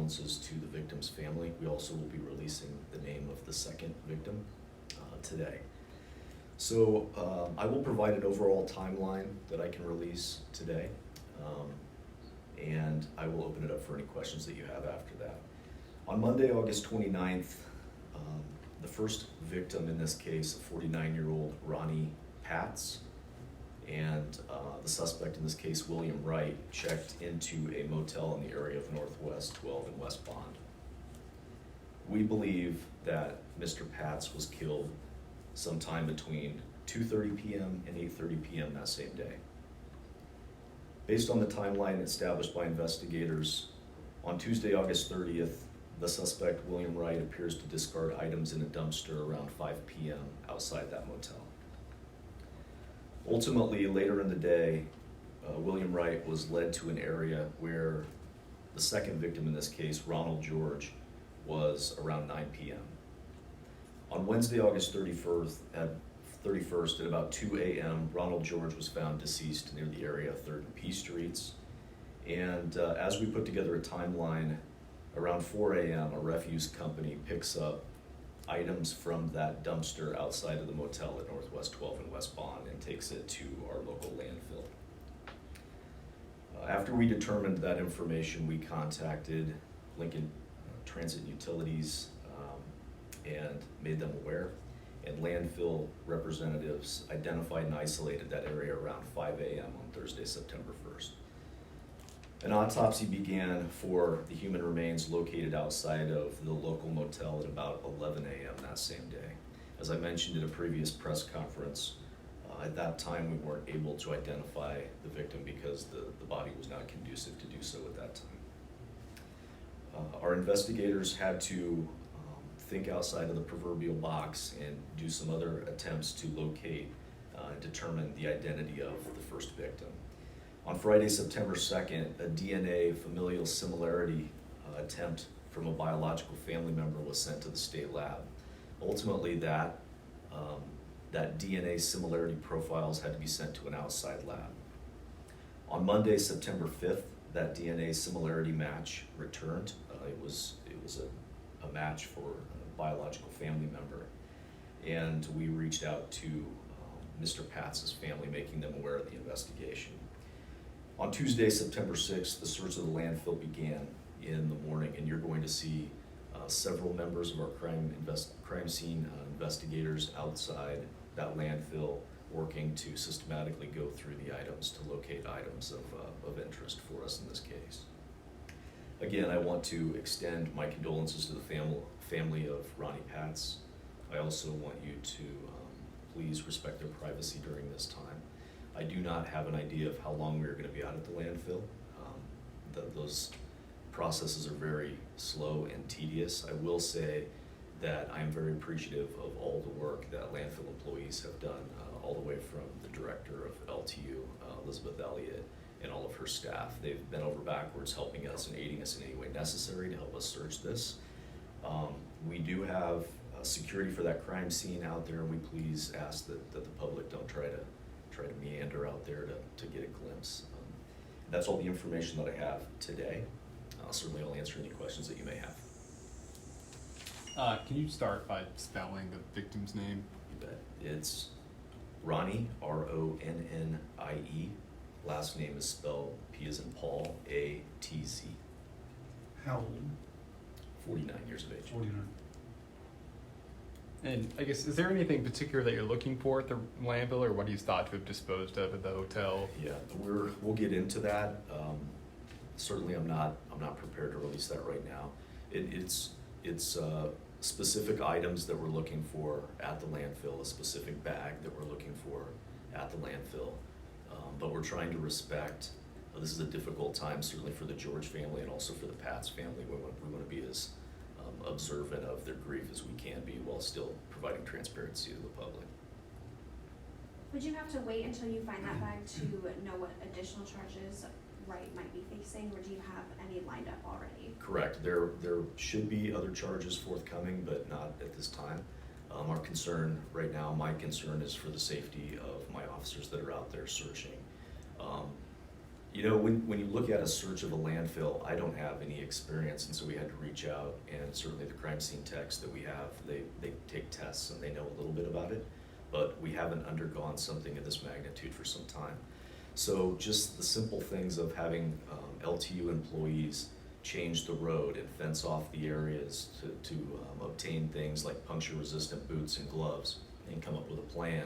condolences to the victim's family. We also will be releasing the name of the second victim today. So I will provide an overall timeline that I can release today, and I will open it up for any questions that you have after that. On Monday, August 29th, the first victim in this case, a 49-year-old Ronnie Patz, and the suspect in this case, William Wright, checked into a motel in the area of Northwest 12 and West Bond. We believe that Mr. Patz was killed sometime between 2:30 p.m. and 8:30 p.m. that same day. Based on the timeline established by investigators, on Tuesday, August 30th, the suspect, William Wright, appears to discard items in a dumpster around 5 p.m. outside that motel. Ultimately, later in the day, William Wright was led to an area where the second victim in this case, Ronald George, was around 9 p.m. On Wednesday, August 31st, at about 2 a.m., Ronald George was found deceased near the area of 3rd and P Streets. And as we put together a timeline, around 4 a.m., a refuse company picks up items from that dumpster outside of the motel at Northwest 12 and West Bond and takes it to our local landfill. After we determined that information, we contacted Lincoln Transit Utilities and made them aware, and landfill representatives identified and isolated that area around 5 a.m. on Thursday, September 1st. An autopsy began for the human remains located outside of the local motel at about 11 a.m. that same day. As I mentioned in a previous press conference, at that time we weren't able to identify the victim because the body was not conducive to do so at that time. Our investigators had to think outside of the proverbial box and do some other attempts to locate and determine the identity of the first victim. On Friday, September 2nd, a DNA familial similarity attempt from a biological family member was sent to the state lab. Ultimately, that DNA similarity profiles had to be sent to an outside lab. On Monday, September 5th, that DNA similarity match returned. It was a match for a biological family member, and we reached out to Mr. Patz's family, making them aware of the investigation. On Tuesday, September 6th, the search of the landfill began in the morning, and you're going to see several members of our crime scene investigators outside that landfill working to systematically go through the items to locate items of interest for us in this case. Again, I want to extend my condolences to the family of Ronnie Patz. I also want you to please respect their privacy during this time. I do not have an idea of how long we are going to be out at the landfill. Those processes are very slow and tedious. I will say that I am very appreciative of all the work that landfill employees have done, all the way from the director of LTU, Elizabeth Elliott, and all of her staff. They've bent over backwards helping us and aiding us in any way necessary to help us search this. We do have security for that crime scene out there, and we please ask that the public don't try to meander out there to get a glimpse. That's all the information that I have today. Certainly I'll answer any questions that you may have. Can you start by spelling the victim's name? You bet. It's Ronnie, R-O-N-N-I-E. Last name is spelled P as in Paul, A-T-Z. How old? 49 years of age. 49. And I guess, is there anything particular that you're looking for at the landfill, or what he's thought to have disposed of at the hotel? Yeah, we'll get into that. Certainly, I'm not prepared to release that right now. It's specific items that we're looking for at the landfill, a specific bag that we're looking for at the landfill. But we're trying to respect. This is a difficult time, certainly for the George family and also for the Patz family. We want to be as observant of their grief as we can be, while still providing transparency to the public. Would you have to wait until you find that bag to know what additional charges Wright might be facing, or do you have any lined up already? Correct. There should be other charges forthcoming, but not at this time. Our concern right now, my concern, is for the safety of my officers that are out there searching. You know, when you look at a search of a landfill, I don't have any experience, and so we had to reach out, and certainly the crime scene techs that we have, they take tests and they know a little bit about it, but we haven't undergone something of this magnitude for some time. So just the simple things of having LTU employees change the road and fence off the areas to obtain things like puncture-resistant boots and gloves and come up with a plan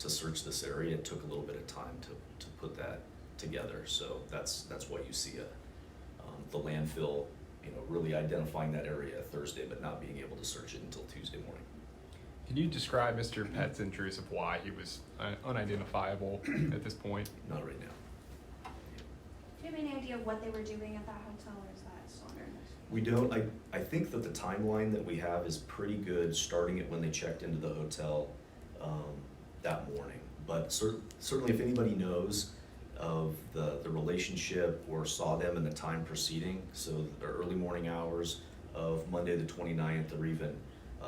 to search this area, it took a little bit of time to put that together. So that's why you see the landfill, really identifying that area Thursday, but not being able to search it until Tuesday morning. Can you describe Mr. Pett's injuries of why he was unidentifiable at this point? Not right now. Do you have any idea what they were doing at that hotel, or is that still under investigation? We don't. I think that the timeline that we have is pretty good, starting at when they checked into the hotel that morning. But certainly if anybody knows of the relationship or saw them in the time preceding, so the early morning hours of Monday the 29th or even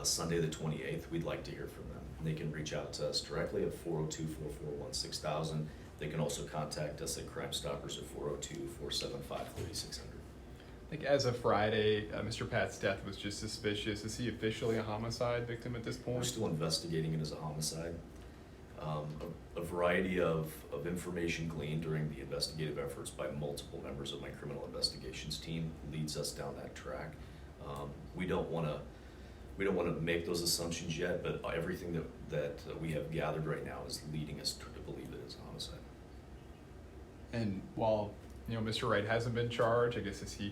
Sunday the 28th, we'd like to hear from them. And they can reach out to us directly at 402-441-6000. They can also contact us at Crime Stoppers at 402-475-3600. I think as of Friday, Mr. Pat's death was just suspicious. Is he officially a homicide victim at this point? We're still investigating it as a homicide. A variety of information gleaned during the investigative efforts by multiple members of my criminal investigations team leads us down that track. We don't want to make those assumptions yet, but everything that we have gathered right now is leading us to believe that it's a homicide. And while Mr. Wright hasn't been charged, I guess you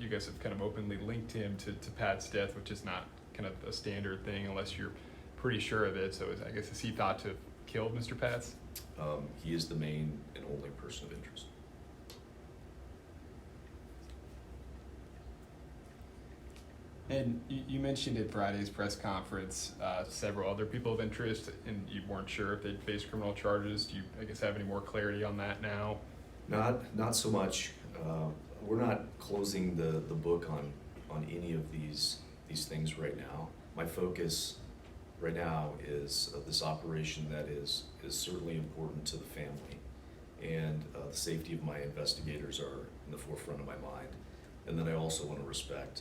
guys have kind of openly linked him to Pat's death, which is not kind of a standard thing unless you're pretty sure of it. So is he thought to have killed Mr. Pat's? He is the main and only person of interest. And you mentioned at Friday's press conference several other people of interest, and you weren't sure if they'd face criminal charges. Do you, have any more clarity on that now? Not so much. We're not closing the book on any of these things right now. My focus right now is this operation that is certainly important to the family, and the safety of my investigators are in the forefront of my mind. And then I also want to respect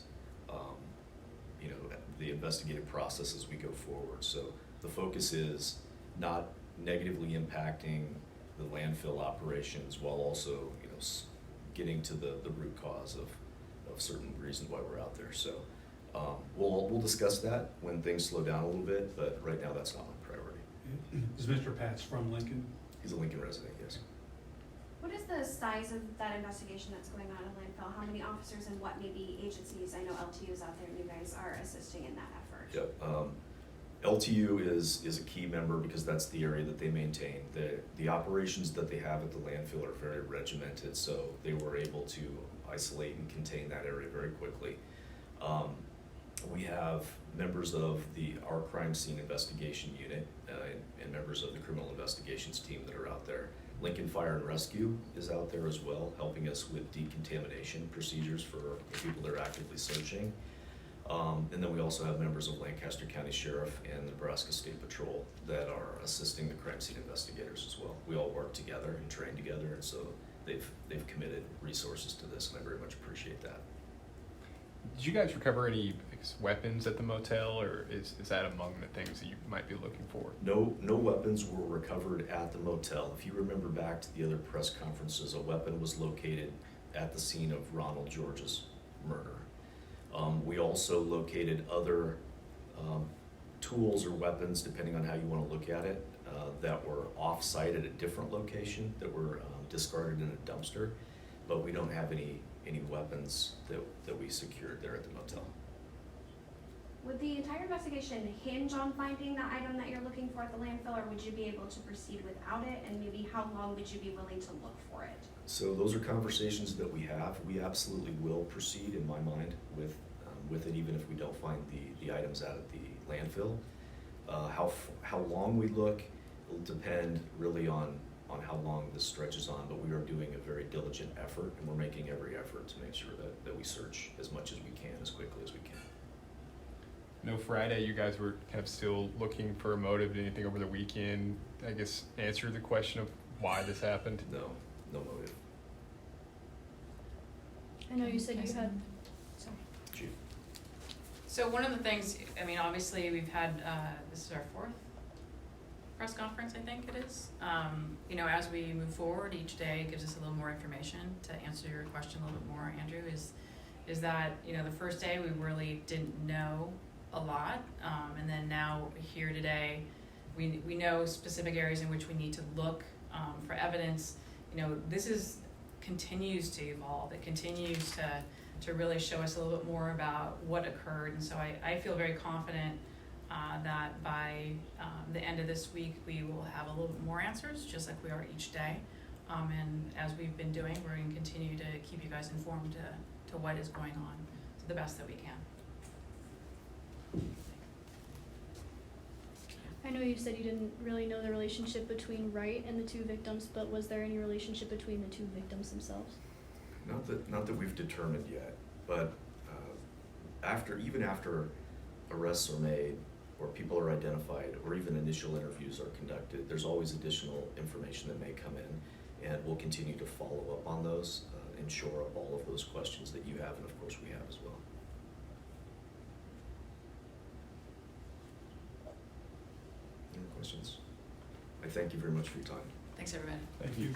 the investigative process as we go forward. So the focus is not negatively impacting the landfill operations while also getting to the root cause of certain reasons why we're out there. So we'll discuss that when things slow down a little bit, but right now that's not my priority. Is Mr. Pat's from Lincoln? He's a Lincoln resident, yes. What is the size of that investigation that's going on at landfill? How many officers and what maybe agencies? I know LTU is out there and you guys are assisting in that effort. Yep. LTU is a key member because that's the area that they maintain. The operations that they have at the landfill are very regimented, so they were able to isolate and contain that area very quickly. We have members of our crime scene investigation unit and members of the criminal investigations team that are out there. Lincoln Fire and Rescue is out there as well, helping us with decontamination procedures for the people that are actively searching. And then we also have members of Lancaster County Sheriff and Nebraska State Patrol that are assisting the crime scene investigators as well. We all work together and train together, and so they've committed resources to this, and I very much appreciate that. Did you guys recover any weapons at the motel, or is that among the things that you might be looking for? No weapons were recovered at the motel. If you remember back to the other press conferences, a weapon was located at the scene of Ronald George's murder. We also located other tools or weapons, depending on how you want to look at it, that were off-site at a different location that were discarded in a dumpster, but we don't have any weapons that we secured there at the motel. Would the entire investigation hinge on finding the item that you're looking for at the landfill, or would you be able to proceed without it, and maybe how long would you be willing to look for it? So those are conversations that we have. We absolutely will proceed, in my mind, with it, even if we don't find the items out at the landfill. How long we look will depend really on how long this stretches on, but we are doing a very diligent effort, and we're making every effort to make sure that we search as much as we can, as quickly as we can. No, Friday, you guys were kind of still looking for a motive. Anything over the weekend, answer the question of why this happened? No motive. I know you said you had, Sorry. Chief. So one of the things, I mean, obviously, we've had, this is our fourth press conference, I think it is. You know, as we move forward, each day gives us a little more information. To answer your question a little bit more, Andrew, is that, you know, the first day we really didn't know a lot. And then now here today, we know specific areas in which we need to look for evidence. You know, continues to evolve. It continues to really show us a little bit more about what occurred. And so I feel very confident that by the end of this week, we will have a little bit more answers, just like we are each day. And as we've been doing, we're going to continue to keep you guys informed to what is going on to the best that we can. I know you said you didn't really know the relationship between Wright and the two victims, but was there any relationship between the two victims themselves? Not that we've determined yet, but even after arrests are made, or people are identified, or even initial interviews are conducted, there's always additional information that may come in, and we'll continue to follow up on those and shore up all of those questions that you have, and of course we have as well. Any questions? I thank you very much for your time. Thanks, everybody. Thank you.